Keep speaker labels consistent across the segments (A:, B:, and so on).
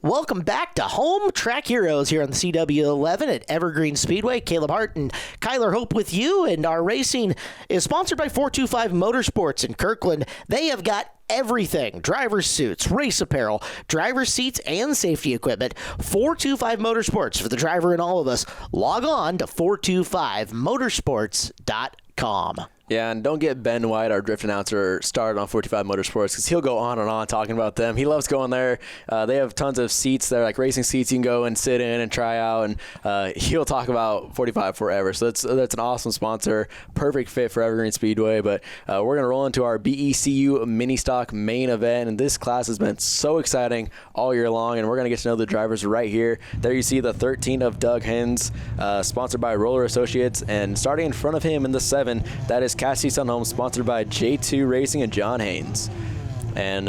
A: Welcome back to Home Track Heroes here on the CW11 at Evergreen Speedway. Caleb Hart and Kyler Hope with you, and our racing is sponsored by 425 Motorsports in Kirkland. They have got everything: driver's suits, race apparel, driver's seats, and safety equipment. 425 Motorsports, for the driver and all of us. Log on to 425motorsports.com.
B: Yeah, and don't get Ben White, our drift announcer, started on 45 Motorsports, because he'll go on and on talking about them. He loves going there. They have tons of seats there, like racing seats you can go and sit in and try out, and he'll talk about 45 forever. So that's an awesome sponsor, perfect fit for Evergreen Speedway. But we're going to roll into our BECU mini stock main event, and this class has been so exciting all year long, and we're going to get to know the drivers right here. There you see the 13 of Doug Hens, sponsored by Roller Associates, and starting in front of him in the 7, that is Cassie Sunholm, sponsored by J2 Racing and John Haynes. And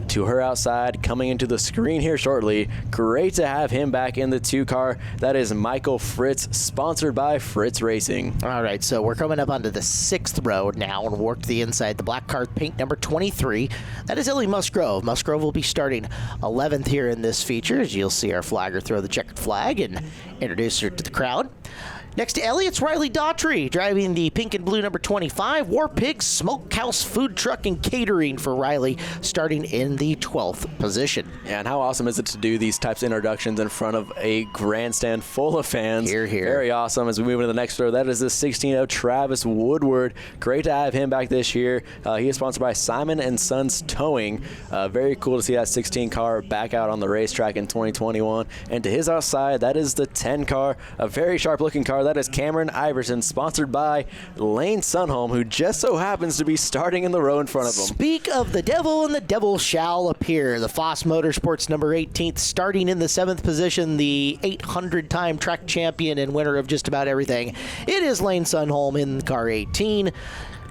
B: to her outside, coming into the screen here shortly, great to have him back in the 2 car. That is Michael Fritz, sponsored by Fritz Racing.
A: All right, so we're coming up onto the 6th row now and work to the inside. The black car, paint number 23. That is Ellie Musgrove. Musgrove will be starting 11th here in this feature, as you'll see our flagger throw the checkered flag and introduce her to the crowd. Next to Ellie, it's Riley Daughtry, driving the pink and blue number 25. War Pigs Smokehouse Food Truck and Catering for Riley, starting in the 12th position.
B: Yeah, and how awesome is it to do these types of introductions in front of a grandstand full of fans?
A: Hear, hear.
B: Very awesome. As we move into the next row, that is the 16 of Travis Woodward. Great to have him back this year. He is sponsored by Simon & Sons Towing. Very cool to see that 16 car back out on the racetrack in 2021. And to his outside, that is the 10 car, a very sharp-looking car. That is Cameron Iverson, sponsored by Lane Sunholm, who just so happens to be starting in the row in front of him.
A: Speak of the devil, and the devil shall appear. The Foss Motorsports number 18th, starting in the 7th position, the 800-time track champion and winner of just about everything. It is Lane Sunholm in car 18.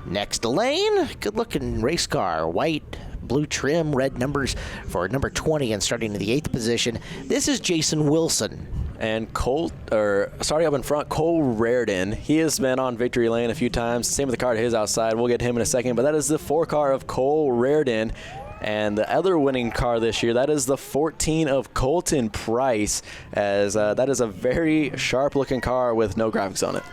A: Next to Lane, good-looking race car, white, blue trim, red numbers for number 20, and starting in the 8th position, this is Jason Wilson.
B: And starting up in front, Cole Reardon. He has been on victory lane a few times. Same with the car to his outside. We'll get him in a second. But that is the 4 car of Cole Reardon. And the other winning car this year, that is the 14 of Colton Price, as that is a very sharp-looking car with no graphics on it.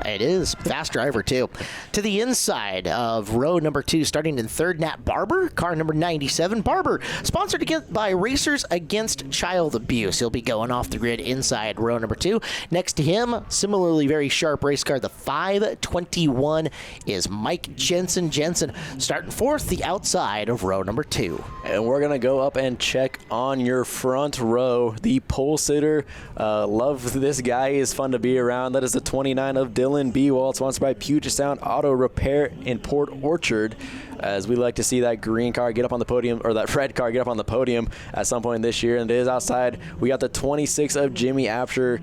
A: It is. Fast driver, too. To the inside of row number 2, starting in 3rd, Nat Barber, car number 97. Barber, sponsored by Racers Against Child Abuse. He'll be going off the grid inside row number 2. Next to him, similarly very sharp race car, the 521 is Mike Jensen. Jensen starting 4th, the outside of row number 2.
B: And we're going to go up and check on your front row, the pole sitter. Love this guy. He is fun to be around. That is the 29 of Dylan Bewald, sponsored by Puget Sound Auto Repair in Port Orchard, as we like to see that green car get up on the podium, or that red car get up on the podium at some point this year. And it is outside. We got the 26 of Jimmy Apsher,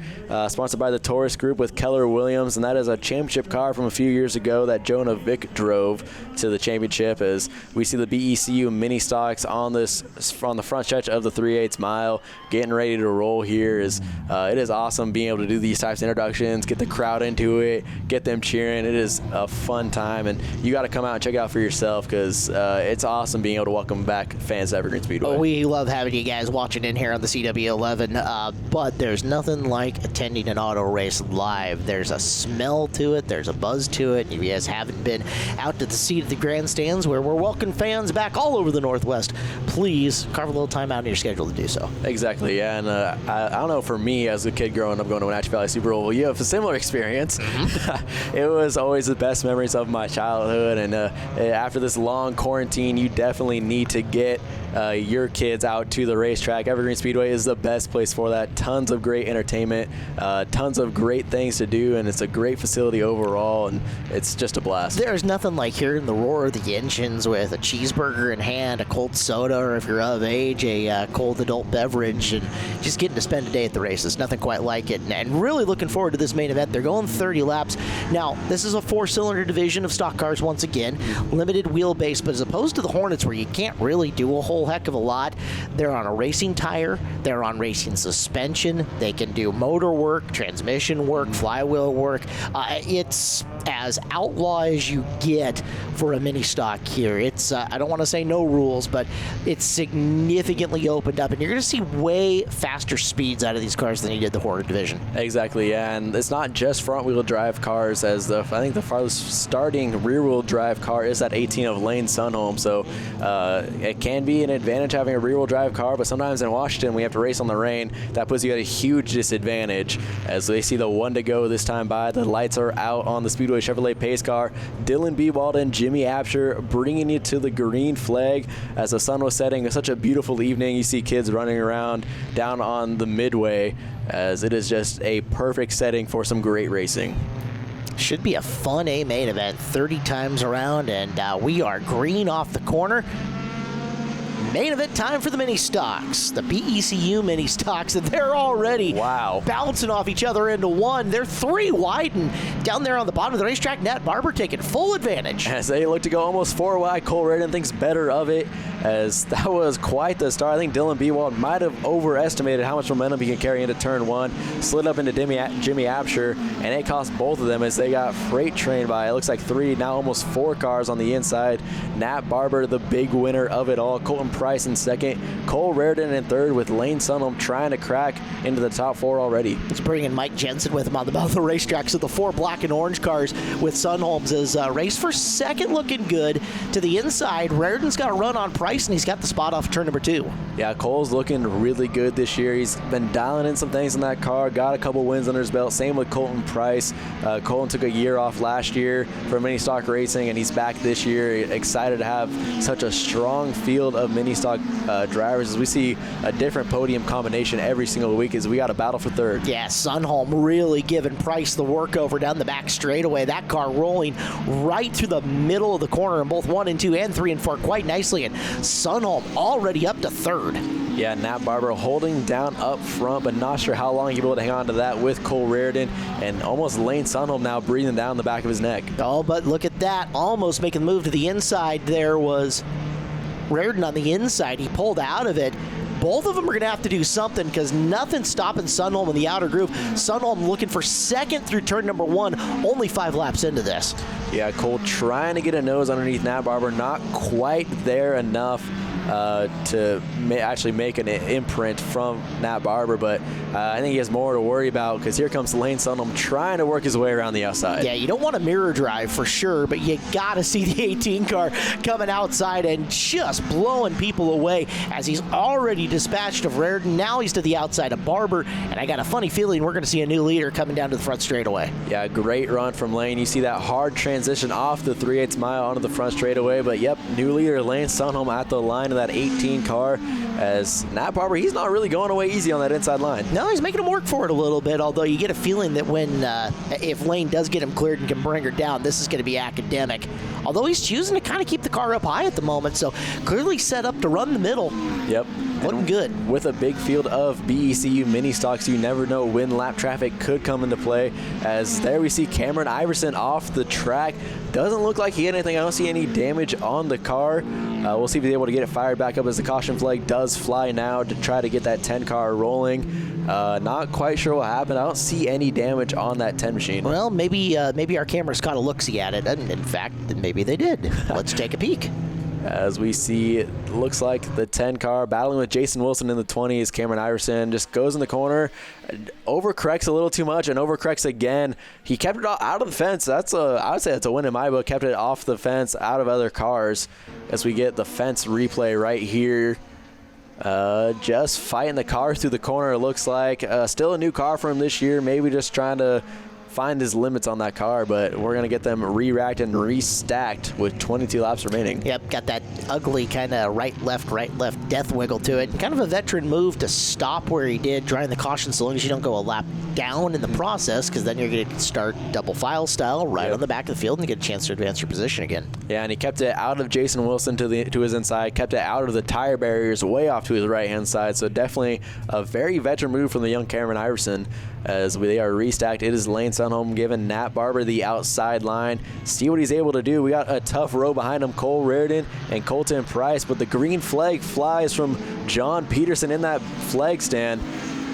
B: sponsored by the Taurus Group with Keller Williams, and that is a championship car from a few years ago that Jonah Vick drove to the championship. As we see the BECU mini stocks on the front stretch of the 3/8 mile, getting ready to roll here. It is awesome being able to do these types of introductions, get the crowd into it, get them cheering. It is a fun time, and you got to come out and check it out for yourself, because it's awesome being able to welcome back fans to Evergreen Speedway.
A: We love having you guys watching in here on the CW11, but there's nothing like attending an auto race live. There's a smell to it, there's a buzz to it. If you guys haven't been out to the seat of the grandstands, where we're welcoming fans back all over the Northwest, please carve a little time out in your schedule to do so.
B: Exactly, yeah, and I don't know, for me as a kid growing up going to Wenatchee Valley Super Bowl, you have a similar experience. Mm-hmm. It was always the best memories of my childhood, and after this long quarantine, you definitely need to get your kids out to the racetrack. Evergreen Speedway is the best place for that. Tons of great entertainment, tons of great things to do, and it's a great facility overall, and it's just a blast.
A: There's nothing like hearing the roar of the engines with a cheeseburger in hand, a cold soda, or if you're of age, a cold adult beverage, and just getting to spend a day at the races. Nothing quite like it, and really looking forward to this main event. They're going 30 laps. Now, this is a 4-cylinder division of stock cars once again. Limited wheel wheelbase, but as opposed to the Hornets where you can't really do a whole heck of a lot, they're on a racing tire, they're on racing suspension, they can do motor work, transmission work, flywheel work. It's as outlaw as you get for a mini stock here. It's I don't want to say no rules, but it's significantly opened up, and you're going to see way faster speeds out of these cars than you did the Hornet division.
B: Exactly, yeah, and it's not just front-wheel drive cars, as I think the farthest starting rear-wheel drive car is that 18 of Lane Sunholm, so it can be an advantage having a rear-wheel drive car, but sometimes in Washington we have to race on the rain. That puts you at a huge disadvantage as they see the one to go this time by. The lights are out on the Speedway Chevrolet pace car. Dylan Bewald and Jimmy Absher bringing you to the green flag as the sun was setting. It's such a beautiful evening. You see kids running around down on the midway as it is just a perfect setting for some great racing.
A: Should be a fun main event, 30 times around, and we are green off the corner. Main event time for the mini stocks, the BECU mini stocks, and they're already bouncing off each other into one. They're 3 wide, and down there on the bottom of the racetrack, Nat Barber taking full advantage.
B: As they look to go almost 4 wide, Cole Reardon thinks better of it, as that was quite the start. I think Dylan Bewald might have overestimated how much momentum he can carry into turn 1, slid up into Jimmy Absher, and it cost both of them as they got freight trained by, it looks like 3, now almost 4 cars on the inside. Nat Barber, the big winner of it all. Colton Price in second, Cole Reardon in third, with Lane Sunholm trying to crack into the top 4 already.
A: He's bringing Mike Jensen with him on the mouth of the racetrack, so the 4 black and orange cars with Sunholm's is race for second looking good. To the inside, Reardon's got a run on Price, and he's got the spot off turn number 2.
B: Yeah, Cole's looking really good this year. He's been dialing in some things in that car, got a couple wins under his belt. Same with Colton Price. Colton took a year off last year for mini stock racing, and he's back this year. Excited to have such a strong field of mini stock drivers as we see a different podium combination every single week as we got a battle for third.
A: Yeah, Sunholm really giving Price the work over down the back straightaway. That car rolling right through the middle of the corner in both 1 and 2 and 3 and 4 quite nicely, and Sunholm already up to third.
B: Yeah, Nat Barber holding down up front, but not sure how long he'll be able to hang on to that with Cole Reardon, and almost Lane Sunholm now breathing down the back of his neck.
A: Oh, but look at that, almost making the move to the inside. There was Reardon on the inside. He pulled out of it. Both of them are going to have to do something because nothing's stopping Sunholm in the outer groove. Sunholm looking for second through turn number 1, only 5 laps into this.
B: Yeah, Cole trying to get a nose underneath Nat Barber, not quite there enough to actually make an imprint from Nat Barber, but I think he has more to worry about because here comes Lane Sunholm trying to work his way around the outside.
A: Yeah, you don't want a mirror drive for sure, but you got to see the 18 car coming outside and just blowing people away as he's already dispatched of Reardon. Now he's to the outside of Barber, and I got a funny feeling we're going to see a new leader coming down to the front straightaway.
B: Yeah, great run from Lane. You see that hard transition off the 3/8 mile onto the front straightaway, but yep, new leader Lane Sunholm at the line of that 18 car as Nat Barber, he's not really going away easy on that inside line.
A: No, he's making him work for it a little bit, although you get a feeling that when if Lane does get him cleared and can bring her down, this is going to be academic. Although he's choosing to kind of keep the car up high at the moment, so clearly set up to run the middle.
B: Yep.
A: Looking good.
B: With a big field of BECU mini stocks, you never know when lap traffic could come into play. As there we see Cameron Iverson off the track. Doesn't look like he had anything. I don't see any damage on the car. We'll see if he's able to get it fired back up as the caution flag does fly now to try to get that 10 car rolling. Not quite sure what happened. I don't see any damage on that 10 machine.
A: Well, maybe our cameras caught a look-see at it, and in fact, maybe they did. Let's take a peek.
B: As we see, it looks like the 10 car battling with Jason Wilson in the 20s. Cameron Iverson just goes in the corner, overcorrects a little too much, and overcorrects again. He kept it out of the fence. I would say that's a win in my book. Kept it off the fence, out of other cars. As we get the fence replay right here. Just fighting the car through the corner, it looks like. Still a new car for him this year. Maybe just trying to find his limits on that car, but we're going to get them re-racked and restacked with 22 laps remaining.
A: Yep, got that ugly kind of right, left death wiggle to it. Kind of a veteran move to stop where he did, drawing the caution so long as you don't go a lap down in the process, because then you're going to start double file style right on the back of the field and get a chance to advance your position again.
B: Yeah, and he kept it out of Jason Wilson to his inside, kept it out of the tire barriers way off to his right-hand side, so definitely a very veteran move from the young Cameron Iverson as they are restacked. It is Lane Sunholm giving Nat Barber the outside line. See what he's able to do. We got a tough row behind him, Cole Reardon and Colton Price, but the green flag flies from John Peterson in that flag stand.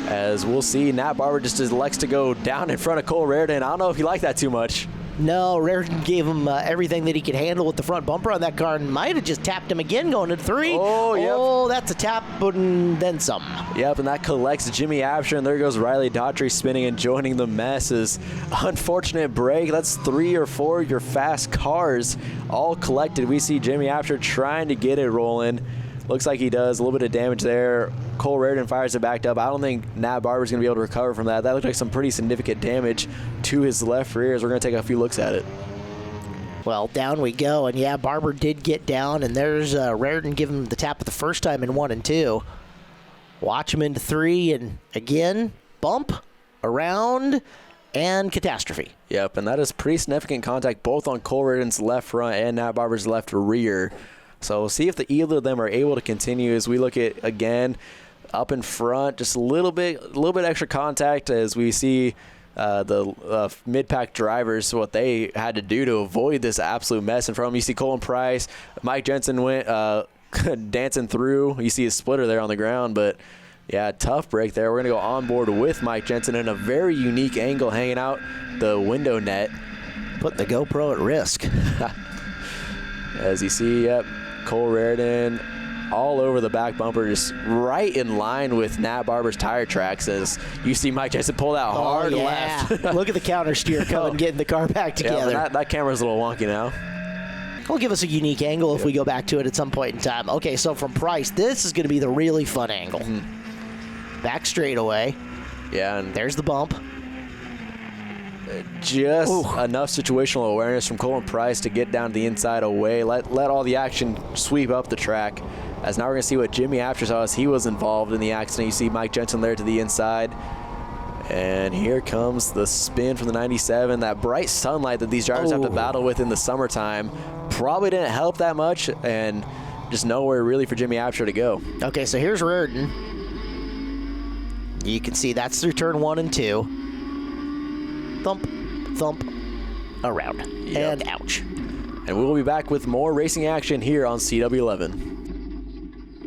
B: As we'll see, Nat Barber just elects to go down in front of Cole Reardon. I don't know if he liked that too much.
A: No, Reardon gave him everything that he could handle with the front bumper on that car and might have just tapped him again going into 3.
B: Oh, yep.
A: Oh, that's a tap, but then some.
B: Yep, and that collects Jimmy Absher, and there goes Riley Daughtry spinning and joining the messes. Unfortunate break. That's 3 or 4 of your fast cars all collected. We see Jimmy Absher trying to get it rolling. Looks like he does. A little bit of damage there. Cole Reardon fires it back up. I don't think Nat Barber's going to be able to recover from that. That looked like some pretty significant damage to his left rear as we're going to take a few looks at it.
A: Well, down we go. And, yeah, Barber did get down. And there's Reardon giving him the tap the first time in 1 and 2. Watch him into 3. And, again, bump, around, and catastrophe.
B: Yep, and that is pretty significant contact both on Cole Reardon's left front and Nat Barber's left rear. So we'll see if either of them are able to continue as we look at, again, up in front, just a little bit extra contact as we see the mid-pack drivers, what they had to do to avoid this absolute mess in front of them. You see Colin Price, Mike Jensen went dancing through. You see his splitter there on the ground, but yeah, tough break there. We're going to go on board with Mike Jensen in a very unique angle hanging out the window net.
A: Putting the GoPro at risk.
B: As you see, yep, Cole Reardon all over the back bumper, just right in line with Nat Barber's tire tracks as you see Mike Jensen pull that hard left.
A: Look at the counter steer coming, getting the car back together.
B: Yeah, that camera's a little wonky now.
A: Will give us a unique angle if we go back to it at some point in time. Okay, so from Price, this is going to be the really fun angle. Back straightaway.
B: Yeah, and
A: there's the bump.
B: Just enough situational awareness from Colin Price to get down to the inside away. Let all the action sweep up the track. As now we're going to see what Jimmy Absher saw as he was involved in the accident. You see Mike Jensen there to the inside. And here comes the spin from the 97. That bright sunlight that these drivers have to battle with in the summertime probably didn't help that much, and just nowhere really for Jimmy Absher to go.
A: Okay, so here's Reardon. You can see that's through turn 1 and 2. Thump, thump, around, and ouch.
B: And we'll be back with more racing action here on CW11.